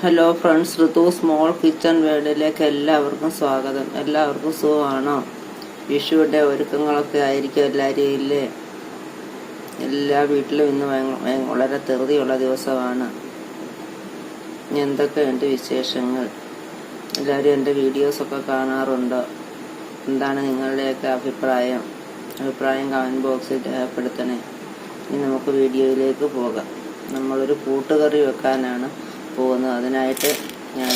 Hello friends, ഋതു small kitchen വേൾഡിലേക്ക് എല്ലാവർക്കും സ്വാഗതം. എല്ലാവർക്കും സുഖമാണോ? വിഷുവിൻ്റെ ഒരുക്കങ്ങളൊക്കെ ആയിരിക്കും എല്ലാവരും ഇല്ലേ? എല്ലാ വീട്ടിലും ഇന്ന് വളരെ ധൃതിയുള്ള ദിവസമാണ്. എന്തൊക്കെയുണ്ട് വിശേഷങ്ങൾ? എല്ലാവരും എൻ്റെ വീഡിയോസൊക്കെ കാണാറുണ്ടോ? എന്താണ് നിങ്ങളുടെയൊക്കെ അഭിപ്രായം കമൻറ്റ് ബോക്സിൽ രേഖപ്പെടുത്തണേ. ഇനി നമുക്ക് വീഡിയോയിലേക്ക് പോകാം. നമ്മളൊരു കൂട്ടുകറി വെക്കാനാണ് പോകുന്നത്. അതിനായിട്ട് ഞാൻ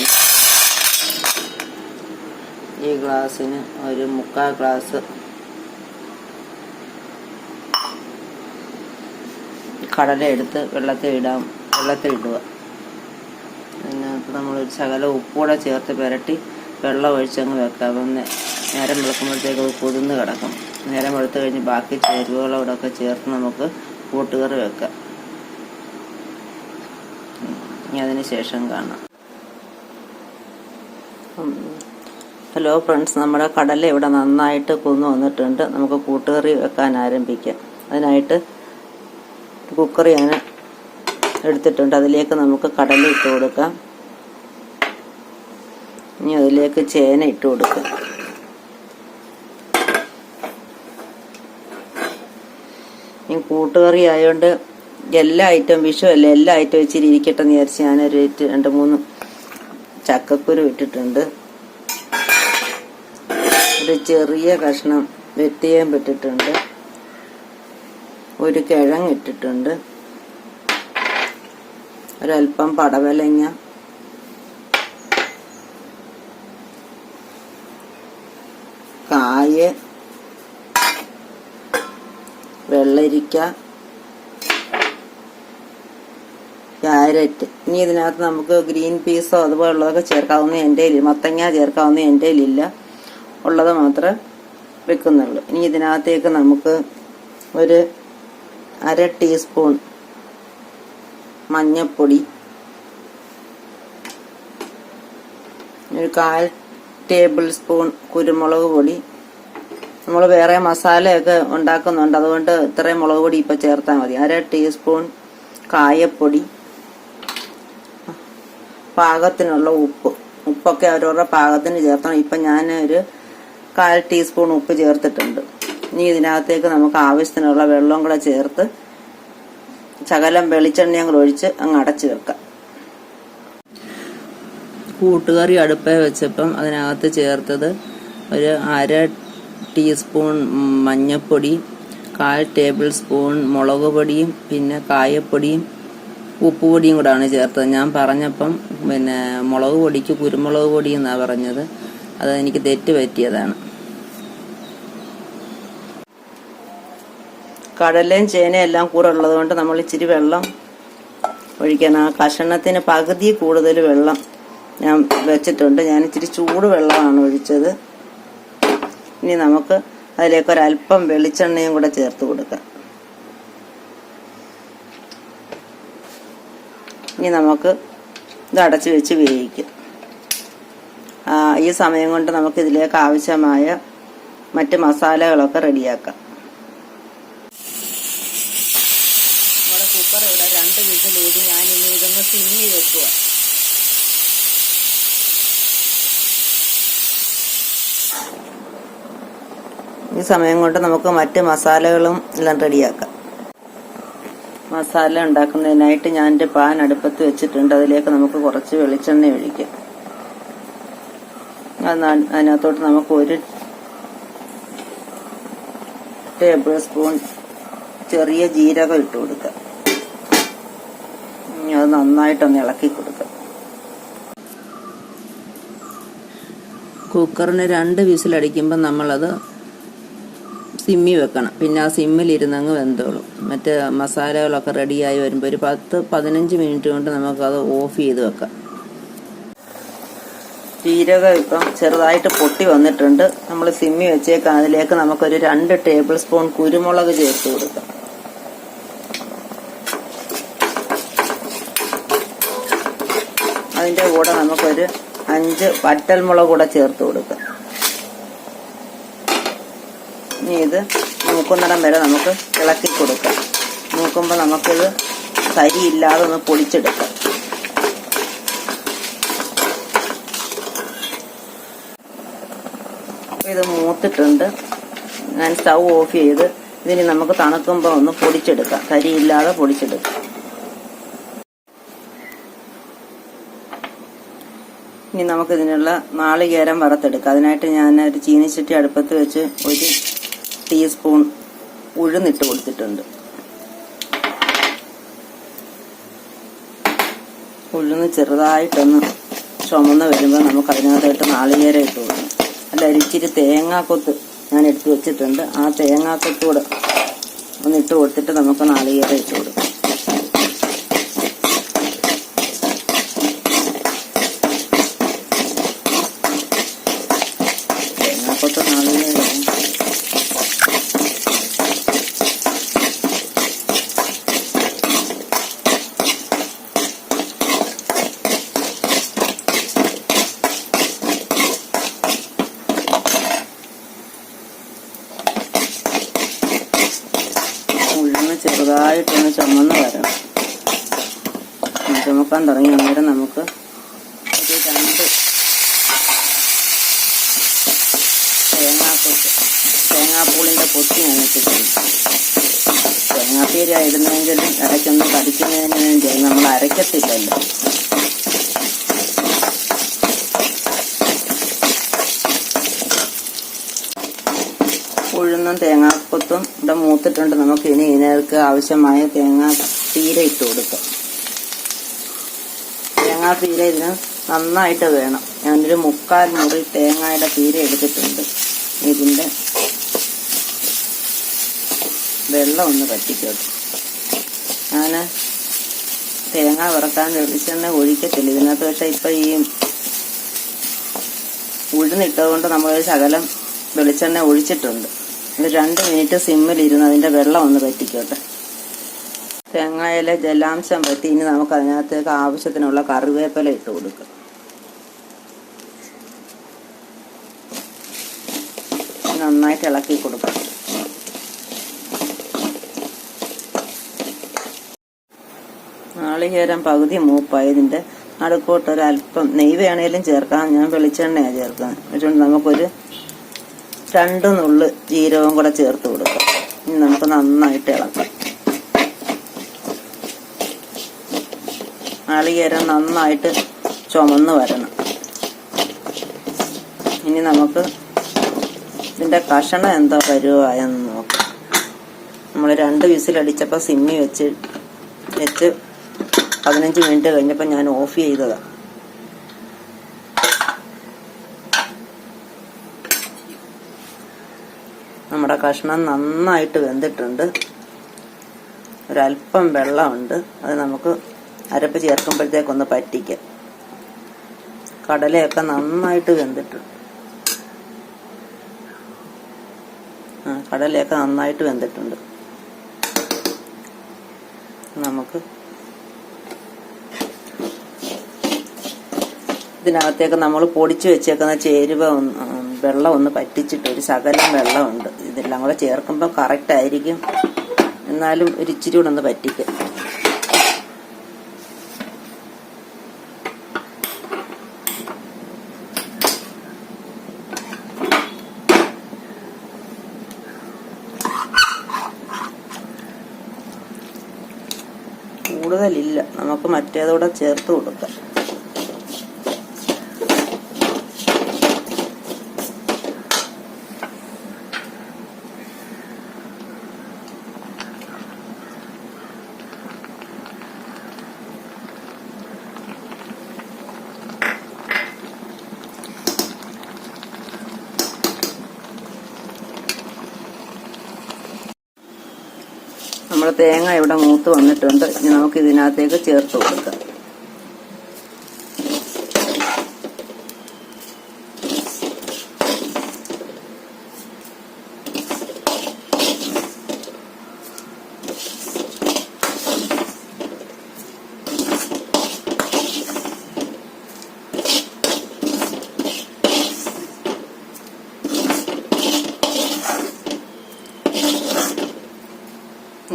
ഈ ഗ്ലാസ്സിന് ഒരു 3/4 ഗ്ലാസ് കടല എടുത്ത് വെള്ളത്തിലിടുക. അതിനകത്ത് നമ്മളൊരു ശകലം ഉപ്പൂടെ ചേർത്ത് പുരട്ടി വെള്ളം ഒഴിച്ചങ്ങ് വെക്കാം. അപ്പം നേരം വെളുക്കുമ്പോഴത്തേക്ക് അത് കുതിർന്ന് കിടക്കും. നേരം വെളുത്ത് കഴിഞ്ഞ് ബാക്കി ചേരുവകളോടൊക്കെ ചേർത്ത് നമുക്ക് കൂട്ടുകറി വെക്കാം. ഇനി അതിന് ശേഷം കാണാം. ഹലോ ഫ്രണ്ട്സ്, നമ്മുടെ കടല ഇവിടെ നന്നായിട്ട് കുതിർന്ന് വന്നിട്ടുണ്ട്. നമുക്ക് കൂട്ടുകറി വെക്കാൻ ആരംഭിക്കാം. അതിനായിട്ട് കുക്കറി ഞാൻ എടുത്തിട്ടുണ്ട്. അതിലേക്ക് നമുക്ക് കടല ഇട്ട് കൊടുക്കാം. ഇനി അതിലേക്ക് ചേന ഇട്ട് കൊടുക്കാം. ഈ കൂട്ടുകറി ആയതുകൊണ്ട് എല്ലാ ഐറ്റം വിഷുവല്ലേ, എല്ലാ ഐറ്റം ഇച്ചിരി ഇരിക്കട്ടെ എന്ന് വിചാരിച്ച് ഞാനൊരു 2-3 ചക്കക്കുരു ഇട്ടിട്ടുണ്ട്. ഒരു ചെറിയ കഷ്ണം വെട്ടിയേം ഇട്ടിട്ടുണ്ട്. ഒരു കിഴങ്ങ് ഇട്ടിട്ടുണ്ട്. ഒരൽപ്പം പടവലങ്ങ, കായ, വെള്ളരിക്ക, ക്യാരറ്റ്. ഇനി ഇതിനകത്ത് നമുക്ക് ഗ്രീൻ പീസോ അതുപോലുള്ളതൊക്കെ ചേർക്കാവുന്ന എൻ്റെ കയ്യിൽ, മത്തങ്ങ ചേർക്കാവുന്ന എൻ്റെ കയ്യിലില്ല, ഉള്ളത് മാത്രമേ വെക്കുന്നുള്ളൂ. ഇനി ഇതിനകത്തേക്ക് നമുക്ക് ഒരു 1/2 ടീസ്പൂൺ മഞ്ഞൾപ്പൊടി, ഒരു 1/4 ടേബിൾ സ്പൂൺ കുരുമുളക് പൊടി. നമ്മൾ വേറെ മസാലയൊക്കെ ഉണ്ടാക്കുന്നുണ്ട്, അതുകൊണ്ട് ഇത്രയും മുളക് പൊടി ഇപ്പോൾ ചേർത്താൽ മതി. 1/2 ടീസ്പൂൺ കായപ്പൊടി, പാകത്തിനുള്ള ഉപ്പൊക്കെ അവരവരുടെ പാകത്തിന് ചേർത്തണം. ഇപ്പം ഞാൻ ഒരു 1/4 ടീസ്പൂൺ ഉപ്പ് ചേർത്തിട്ടുണ്ട്. ഇനി ഇതിനകത്തേക്ക് നമുക്ക് ആവശ്യത്തിനുള്ള വെള്ളം കൂടെ ചേർത്ത് ശകലം വെളിച്ചെണ്ണയും കൂടെ ഒഴിച്ച് അങ്ങ് അടച്ചു വെക്കാം. കൂട്ടുകറി അടുപ്പേ വെച്ചപ്പം അതിനകത്ത് ചേർത്തത് ഒരു 1/2 ടീസ്പൂൺ മഞ്ഞൾപ്പൊടി, 1/4 ടേബിൾ സ്പൂൺ മുളക് പൊടിയും പിന്നെ കായപ്പൊടിയും ഉപ്പുപൊടിയും കൂടാണ് ചേർത്തത്. ഞാൻ പറഞ്ഞപ്പം മുളക് പൊടിക്ക് കുരുമുളക് പൊടി എന്നാണ് പറഞ്ഞത്. അതെനിക്ക് തെറ്റ് പറ്റിയതാണ്. കടലയും ചേനയും എല്ലാം കൂടെ ഉള്ളത് കൊണ്ട് നമ്മൾ ഇച്ചിരി വെള്ളം ഒഴിക്കണം. ആ കഷണത്തിന് പകുതി കൂടുതൽ വെള്ളം ഞാൻ വെച്ചിട്ടുണ്ട്. ഞാൻ ഇച്ചിരി ചൂട് വെള്ളമാണ് ഒഴിച്ചത്. ഇനി നമുക്ക് അതിലേക്ക് ഒരല്പം വെളിച്ചെണ്ണയും കൂടെ ചേർത്ത് കൊടുക്കാം. ഇനി നമുക്ക് ഇത് അടച്ചു വെച്ച് വേവിക്കാം. ഈ സമയം കൊണ്ട് നമുക്ക് ഇതിലേക്ക് ആവശ്യമായ മറ്റ് മസാലകളൊക്കെ റെഡിയാക്കാം. നമ്മുടെ കുക്കർ ഇവിടെ 2 വിസിലൂതി. ഞാനിനി ഇതൊന്ന് സിമ്മിൽ വെക്കുക. ഈ സമയം കൊണ്ട് നമുക്ക് മറ്റ് മസാലകളും എല്ലാം റെഡിയാക്കാം. മസാല ഉണ്ടാക്കുന്നതിനായിട്ട് ഞാൻ എൻ്റെ പാൻ അടുപ്പത്ത് വെച്ചിട്ടുണ്ട്. അതിലേക്ക് നമുക്ക് കുറച്ച് വെളിച്ചെണ്ണ ഒഴിക്കാം. അതിനകത്തോട്ട് നമുക്ക് 1 ടേബിൾ സ്പൂൺ ചെറിയ ജീരകം ഇട്ട് കൊടുക്കാം. അത് നന്നായിട്ടൊന്ന് ഇളക്കി കൊടുക്കാം. കുക്കറിന് 2 വിസിലടിക്കുമ്പോൾ നമ്മളത് സിമ്മി വെക്കണം. പിന്നെ ആ സിമ്മിലിരുന്നങ്ങ് വെന്തോളും. മറ്റ് മസാലകളൊക്കെ റെഡിയായി വരുമ്പോൾ ഒരു 10-15 മിനിറ്റ് കൊണ്ട് നമുക്കത് ഓഫ് ചെയ്ത് വെക്കാം. ജീരകം ഇപ്പം ചെറുതായിട്ട് പൊട്ടി വന്നിട്ടുണ്ട്. നമ്മൾ സിമ്മി വെച്ചേക്കാം. അതിലേക്ക് നമുക്കൊരു 2 ടേബിൾ സ്പൂൺ കുരുമുളക് ചേർത്ത് കൊടുക്കാം. അതിൻ്റെ കൂടെ നമുക്കൊരു 5 വറ്റൽമുളക് കൂടെ ചേർത്ത് കൊടുക്കാം. ഇനി ഇത് മൂക്കുന്നിടം വരെ നമുക്ക് ഇളക്കി കൊടുക്കാം. മൂക്കുമ്പോൾ നമുക്കിത് തരിയില്ലാതെ ഒന്ന് പൊടിച്ചെടുക്കാം. മൂത്തിട്ടുണ്ട്. ഞാൻ സ്റ്റൗ ഓഫ് ചെയ്ത് ഇതിന് നമുക്ക് തണുക്കുമ്പോൾ ഒന്ന് പൊടിച്ചെടുക്കാം, കരിയില്ലാതെ പൊടിച്ചെടുക്കാം. ഇനി നമുക്കിതിനുള്ള നാളികേരം വറുത്തെടുക്കാം. അതിനായിട്ട് ഞാൻ ഒരു ചീനിച്ചട്ടി അടുപ്പത്ത് വെച്ച് 1 ടീസ്പൂൺ ഉഴുന്നിട്ട് കൊടുത്തിട്ടുണ്ട്. ഉഴുന്ന് ചെറുതായിട്ടൊന്ന് ചുമന്ന് വരുമ്പോൾ നമുക്ക് അതിനകത്തായിട്ട് നാളികേരം ഇട്ട് കൊടുക്കണം. അല്ല, ഇച്ചിരി തേങ്ങാക്കൊത്ത് ഞാൻ എടുത്ത് വെച്ചിട്ടുണ്ട്. ആ തേങ്ങാക്കൊത്തൂടെ ഒന്ന് ഇട്ട് കൊടുത്തിട്ട് നമുക്ക് നാളികേരം ഇട്ട് കൊടുക്കാം. തേങ്ങാക്കൊത്ത് നാളികേരം ചെറുതായിട്ടൊന്ന് ചുമന്ന് വരണം. ചുമക്കാൻ തുടങ്ങി അന്നേരം നമുക്ക് ഒരു 2 തേങ്ങാപ്പൂളിൻ്റെ പൊത്തി ഞാൻ ഇട്ടിട്ടുണ്ട്. തേങ്ങാപ്പീര ഇടുന്നെങ്കിലും ഇടയ്ക്കൊന്ന് കടിക്കുന്നതിന് വേണ്ടി നമ്മൾ അരയ്ക്കത്തില്ലല്ലോ. ഉഴുന്നും തേങ്ങാക്കൊത്തും ഇവിടെ മൂത്തിട്ടുണ്ട്. നമുക്ക് ഇനി ഇതിനകത്ത് ആവശ്യമായ തേങ്ങാപ്പീര ഇട്ട് കൊടുക്കാം. തേങ്ങാപ്പീര ഇതിന് നന്നായിട്ട് വേണം. ഞാനൊരു 3/4 മുറി തേങ്ങയുടെ പീര എടുത്തിട്ടുണ്ട്. ഇതിൻ്റെ വെള്ളം ഒന്ന് പറ്റിക്കോട്ടെ. ഞാൻ തേങ്ങ വറുക്കാൻ വെളിച്ചെണ്ണ ഒഴിക്കത്തില്ല ഇതിനകത്ത്. പക്ഷെ ഇപ്പം ഈ ഉഴുന്നിട്ടതുകൊണ്ട് നമ്മളൊരു ശകലം വെളിച്ചെണ്ണ ഒഴിച്ചിട്ടുണ്ട്. ഒരു 2 മിനിറ്റ് സിമ്മിലിരുന്ന് അതിൻ്റെ വെള്ളം ഒന്ന് പറ്റിക്കോട്ടെ. തേങ്ങയിലെ ജലാംശം പറ്റി ഇനി നമുക്ക് അതിനകത്തേക്ക് ആവശ്യത്തിനുള്ള കറിവേപ്പില ഇട്ട് കൊടുക്കാം. നന്നായിട്ട് ഇളക്കി കൊടുക്കാം. നാളികേരം പകുതി മൂപ്പായി. ഇതിൻ്റെ നടുക്കോട്ടൊരല്പം നെയ്യ് വേണേലും ചേർക്കാം. ഞാൻ വെളിച്ചെണ്ണയാണ് ചേർക്കുന്നത്. അതുകൊണ്ട് നമുക്കൊരു 2 നുള്ള് ജീരകവും കൂടെ ചേർത്ത് കൊടുക്കാം. ഇനി നമുക്ക് നന്നായിട്ട് ഇളക്കാം. നാളികേരം നന്നായിട്ട് ചുമന്ന് വരണം. ഇനി നമുക്ക് ഇതിൻ്റെ കഷണം എന്താ പരുവായെന്ന് നോക്കാം. നമ്മൾ 2 വിസിലടിച്ചപ്പോൾ സിമ്മി വെച്ച് 15 മിനിറ്റ് കഴിഞ്ഞപ്പോൾ ഞാൻ ഓഫ് ചെയ്തതാണ്. നമ്മുടെ കഷ്ണം നന്നായിട്ട് വെന്തിട്ടുണ്ട്. ഒരല്പം വെള്ളമുണ്ട്. അത് നമുക്ക് അരപ്പ് ചേർക്കുമ്പോഴത്തേക്കൊന്ന് പറ്റിക്കാം. കടലയൊക്കെ നന്നായിട്ട് വെന്തിട്ടുണ്ട്. കടലയൊക്കെ നന്നായിട്ട് വെന്തിട്ടുണ്ട്. നമുക്ക് ഇതിനകത്തേക്ക് നമ്മൾ പൊടിച്ചു വെച്ചേക്കുന്ന ചേരുവ വെള്ളം ഒന്ന് പറ്റിച്ചിട്ട് ഒരു ശകലം വെള്ളമുണ്ട്. ഇതെല്ലാം കൂടെ ചേർക്കുമ്പോൾ കറക്റ്റ് ആയിരിക്കും. എന്നാലും ഒരു ഇച്ചിരി കൂടെ ഒന്ന് പറ്റിക്കും. കൂടുതലില്ല, നമുക്ക് മറ്റേതൂടെ ചേർത്ത് കൊടുക്കാം. നമ്മുടെ തേങ്ങ ഇവിടെ മൂത്ത് വന്നിട്ടുണ്ട്. ഇനി നമുക്ക് ഇതിനകത്തേക്ക് ചേർത്ത് കൊടുക്കാം.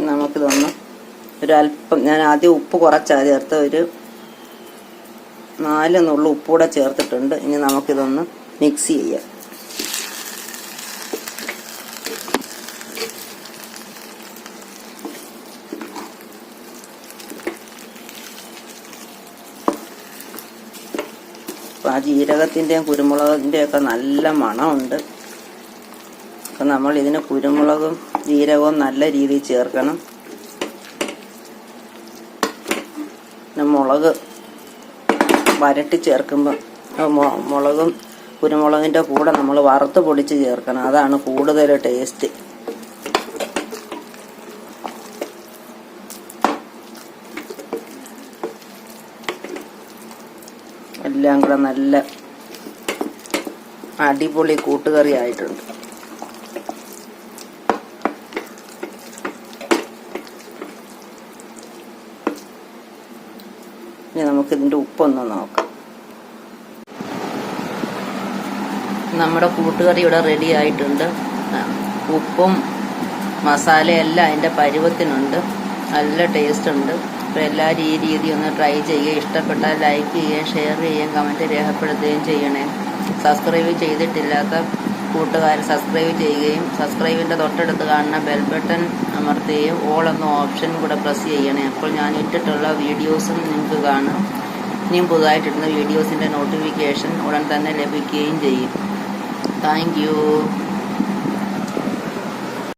നമുക്കിതൊന്ന് ഒരല്പം, ഞാൻ ആദ്യം ഉപ്പ് കുറച്ചാണ് ചേർത്ത്, ഒരു 4 നുള്ളു ഉപ്പ് കൂടെ ചേർത്തിട്ടുണ്ട്. ഇനി നമുക്കിതൊന്ന് മിക്സ് ചെയ്യാം. ആ ജീരകത്തിൻ്റെയും കുരുമുളകിൻ്റെയും ഒക്കെ നല്ല മണമുണ്ട്. അപ്പം നമ്മൾ ഇതിന് കുരുമുളകും ജീരകവും നല്ല രീതിയിൽ ചേർക്കണം. പിന്നെ മുളക് വരട്ടി ചേർക്കുമ്പോൾ മുളകും കുരുമുളകിൻ്റെ കൂടെ നമ്മൾ വറുത്ത് പൊടിച്ച് ചേർക്കണം. അതാണ് കൂടുതൽ ടേസ്റ്റ്. എല്ലാം കൂടെ നല്ല അടിപൊളി കൂട്ടുകറി ആയിട്ടുണ്ട്. ഇനി നമുക്കിതിൻ്റെ ഉപ്പൊന്ന് നോക്കാം. നമ്മുടെ കൂട്ടുകറി ഇവിടെ റെഡി ആയിട്ടുണ്ട്. ഉപ്പും മസാലയെല്ലാം അതിൻ്റെ പരുവത്തിനുണ്ട്. നല്ല ടേസ്റ്റ് ഉണ്ട്. അപ്പോൾ എല്ലാവരും ഈ രീതി ഒന്ന് ട്രൈ ചെയ്യുക. ഇഷ്ടപ്പെട്ടാൽ ലൈക്ക് ചെയ്യുകയും ഷെയർ ചെയ്യുകയും കമൻറ്റ് രേഖപ്പെടുത്തുകയും ചെയ്യണേ. സബ്സ്ക്രൈബ് ചെയ്തിട്ടില്ലാത്ത കൂട്ടുകാർ സബ്സ്ക്രൈബ് ചെയ്യുകയും സബ്സ്ക്രൈബിൻ്റെ തൊട്ടടുത്ത് കാണുന്ന ബെൽ ബട്ടൺ അമർത്തുകയും ഓൾ എന്ന ഓപ്ഷൻ കൂടെ പ്രസ് ചെയ്യണേ. അപ്പോൾ ഞാൻ ഇട്ടിട്ടുള്ള വീഡിയോസും നിങ്ങൾക്ക് കാണാം. ഇനിയും പുതുതായിട്ടിടുന്ന വീഡിയോസിൻ്റെ നോട്ടിഫിക്കേഷൻ ഉടൻ തന്നെ ലഭിക്കുകയും ചെയ്യും. Thank you.